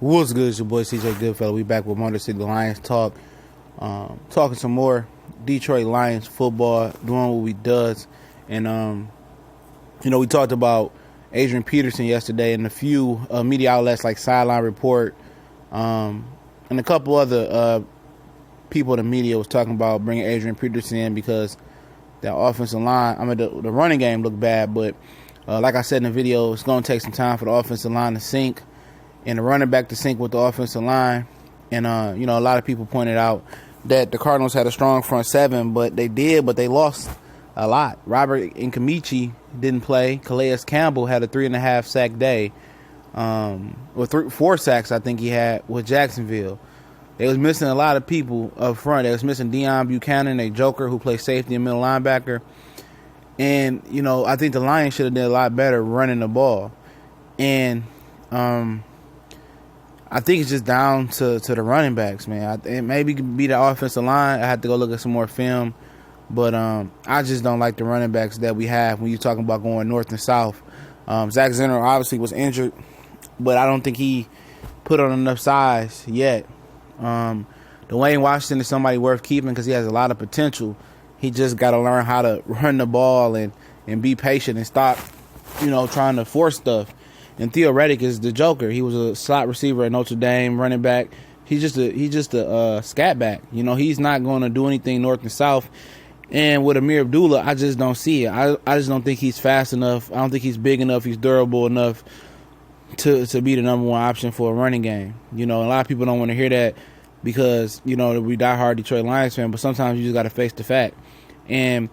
What's good? It's your boy CJ Goodfellow. We back with Motor City Lions talk. Talking some more Detroit Lions football, doing what we does. And, we talked about Adrian Peterson yesterday and a few media outlets like Sideline Report and a couple other people in the media was talking about bringing Adrian Peterson in because that offensive line, the running game looked bad. But like I said in the video, it's going to take some time for the offensive line to sync and the running back to sync with the offensive line. And, a lot of people pointed out that the Cardinals had a strong front seven, but they lost a lot. Robert Nkemichi didn't play. Calais Campbell had a 3.5 sack day. 4 sacks, I think he had with Jacksonville. They was missing a lot of people up front. They was missing Deion Buchanan, a joker who plays safety and middle linebacker. And, I think the Lions should have done a lot better running the ball. And, I think it's just down to the running backs, man. It maybe could be the offensive line. I have to go look at some more film. But I just don't like the running backs that we have when you're talking about going north and south. Zach Zenner obviously was injured, but I don't think he put on enough size yet. Dwayne Washington is somebody worth keeping because he has a lot of potential. He just got to learn how to run the ball and be patient and stop, trying to force stuff. And Theo Reddick is the joker. He was a slot receiver at Notre Dame, running back. He's just a scat back. He's not going to do anything north and south. And with Amir Abdullah, I just don't see it. I just don't think he's fast enough. I don't think he's big enough. He's durable enough to be the number one option for a running game. A lot of people don't want to hear that because, we diehard Detroit Lions fan, but sometimes you just got to face the fact. And,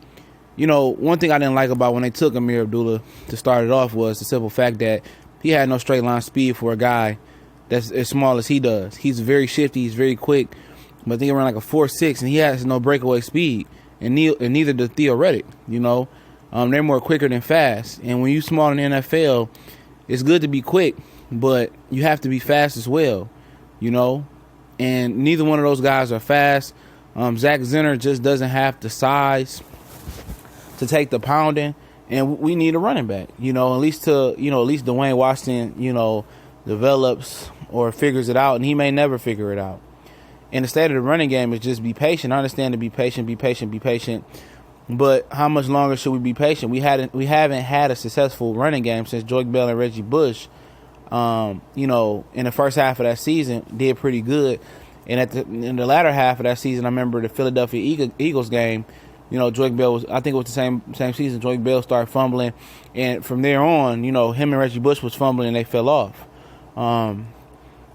one thing I didn't like about when they took Amir Abdullah to start it off was the simple fact that he had no straight line speed for a guy that's as small as he does. He's very shifty. He's very quick. But they run like a 4.6, and he has no breakaway speed. And neither does Theo Reddick, They're more quicker than fast. And when you're small in the NFL, it's good to be quick, but you have to be fast as well, And neither one of those guys are fast. Zach Zenner just doesn't have the size to take the pounding. And we need a running back, at least Dwayne Washington, develops or figures it out, and he may never figure it out. And the state of the running game is just be patient. I understand to be patient, but how much longer should we be patient? We haven't had a successful running game since Joique Bell and Reggie Bush. In the first half of that season, did pretty good, and in the latter half of that season, I remember the Philadelphia Eagles game. Joique Bell was, I think it was the same season. Joique Bell started fumbling, and from there on, him and Reggie Bush was fumbling, and they fell off.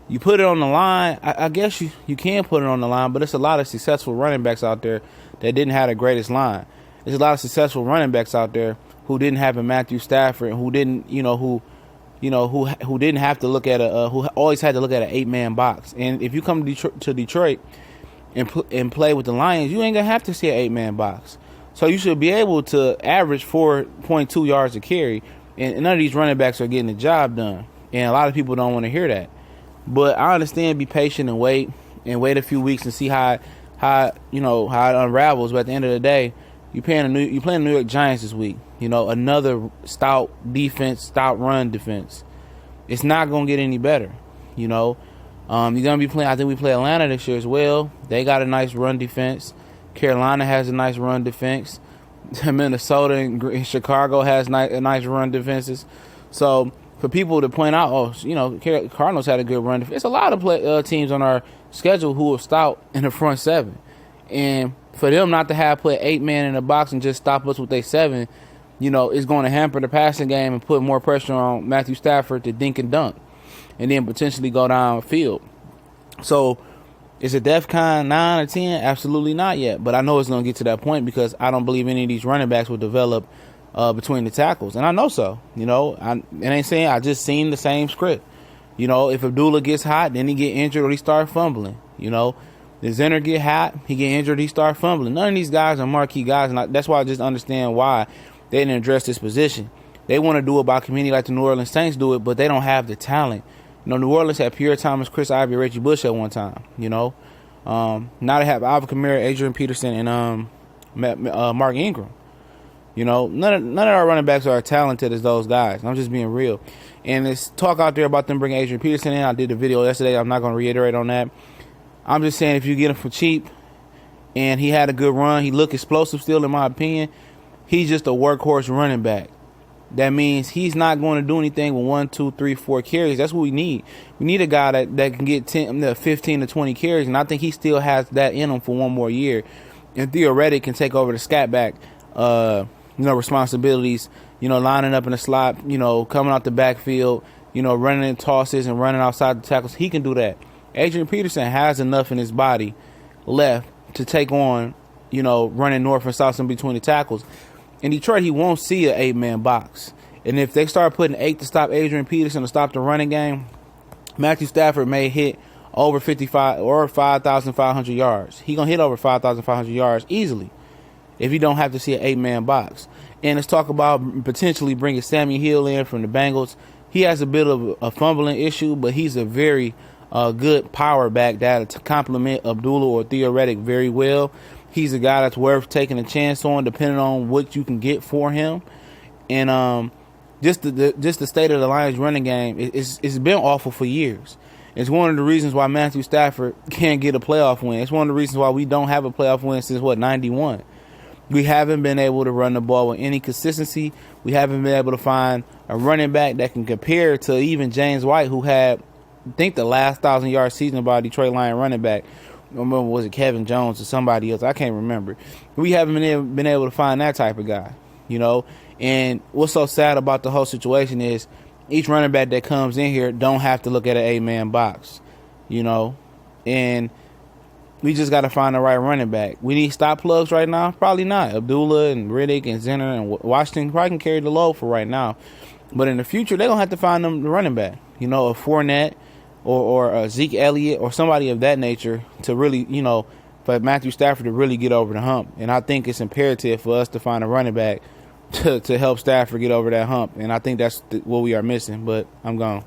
You put it on the line, I guess you can put it on the line, but it's a lot of successful running backs out there that didn't have the greatest line. There's a lot of successful running backs out there who didn't have a Matthew Stafford, who didn't, who didn't have to look at who always had to look at an 8-man box. And if you come to Detroit and play with the Lions, you ain't gonna have to see an 8-man box. So you should be able to average 4.2 yards a carry. And none of these running backs are getting the job done. And a lot of people don't want to hear that. But I understand, be patient and wait a few weeks and see how it unravels. But at the end of the day, you're playing the New York Giants this week. Another stout defense, stout run defense. It's not gonna get any better. You're gonna be playing. I think we play Atlanta this year as well. They got a nice run defense. Carolina has a nice run defense. Minnesota and Chicago has a nice run defenses. So for people to point out, Cardinals had a good run defense. It's a lot of teams on our schedule who are stout in the front seven, and for them not to have put 8-man in the box and just stop us with their 7, is going to hamper the passing game and put more pressure on Matthew Stafford to dink and dunk, and then potentially go downfield. So is it DEFCON 9 or 10? Absolutely not yet. But I know it's going to get to that point because I don't believe any of these running backs will develop between the tackles. And I know so. It ain't saying I just seen the same script. If Abdullah gets hot, then he get injured or he start fumbling. The Zenner get hot, he get injured, he start fumbling. None of these guys are marquee guys, and that's why I just understand why they didn't address this position. They want to do it by committee like the New Orleans Saints do it, but they don't have the talent. New Orleans had Pierre Thomas, Chris Ivy, Reggie Bush at one time. Now they have Alvin Kamara, Adrian Peterson, and Mark Ingram. You know, none of our running backs are as talented as those guys. I'm just being real. And there's talk out there about them bringing Adrian Peterson in. I did a video yesterday. I'm not going to reiterate on that. I'm just saying if you get him for cheap and he had a good run, he looked explosive still in my opinion. He's just a workhorse running back. That means he's not going to do anything with 1, 2, 3, 4 carries. That's what we need. We need a guy that can get 15 to 20 carries, and I think he still has that in him for one more year. And theoretically can take over the scat back, responsibilities, lining up in the slot, coming out the backfield, running in tosses and running outside the tackles. He can do that. Adrian Peterson has enough in his body left to take on, running north and south in between the tackles. In Detroit, he won't see an 8-man box. And if they start putting 8 to stop Adrian Peterson to stop the running game, Matthew Stafford may hit over 55 or 5,500 yards. He going to hit over 5,500 yards easily if you don't have to see an 8-man box. And let's talk about potentially bringing Sammy Hill in from the Bengals. He has a bit of a fumbling issue, but he's a very good power back that to complement Abdullah or Theoretic very well. He's a guy that's worth taking a chance on, depending on what you can get for him. And just the state of the Lions running game, it's been awful for years. It's one of the reasons why Matthew Stafford can't get a playoff win. It's one of the reasons why we don't have a playoff win since, 91. We haven't been able to run the ball with any consistency. We haven't been able to find a running back that can compare to even James White, who had, I think, the last 1,000-yard season by a Detroit Lion running back. I remember, was it Kevin Jones or somebody else? I can't remember. We haven't been able to find that type of guy, And what's so sad about the whole situation is each running back that comes in here don't have to look at an 8-man box, And we just got to find the right running back. We need stop plugs right now? Probably not. Abdullah and Riddick and Zenner and Washington probably can carry the load for right now. But in the future, they're going to have to find them the running back, a Fournette, or Zeke Elliott or somebody of that nature to really, for Matthew Stafford to really get over the hump. And I think it's imperative for us to find a running back to help Stafford get over that hump. And I think that's what we are missing. But I'm gone.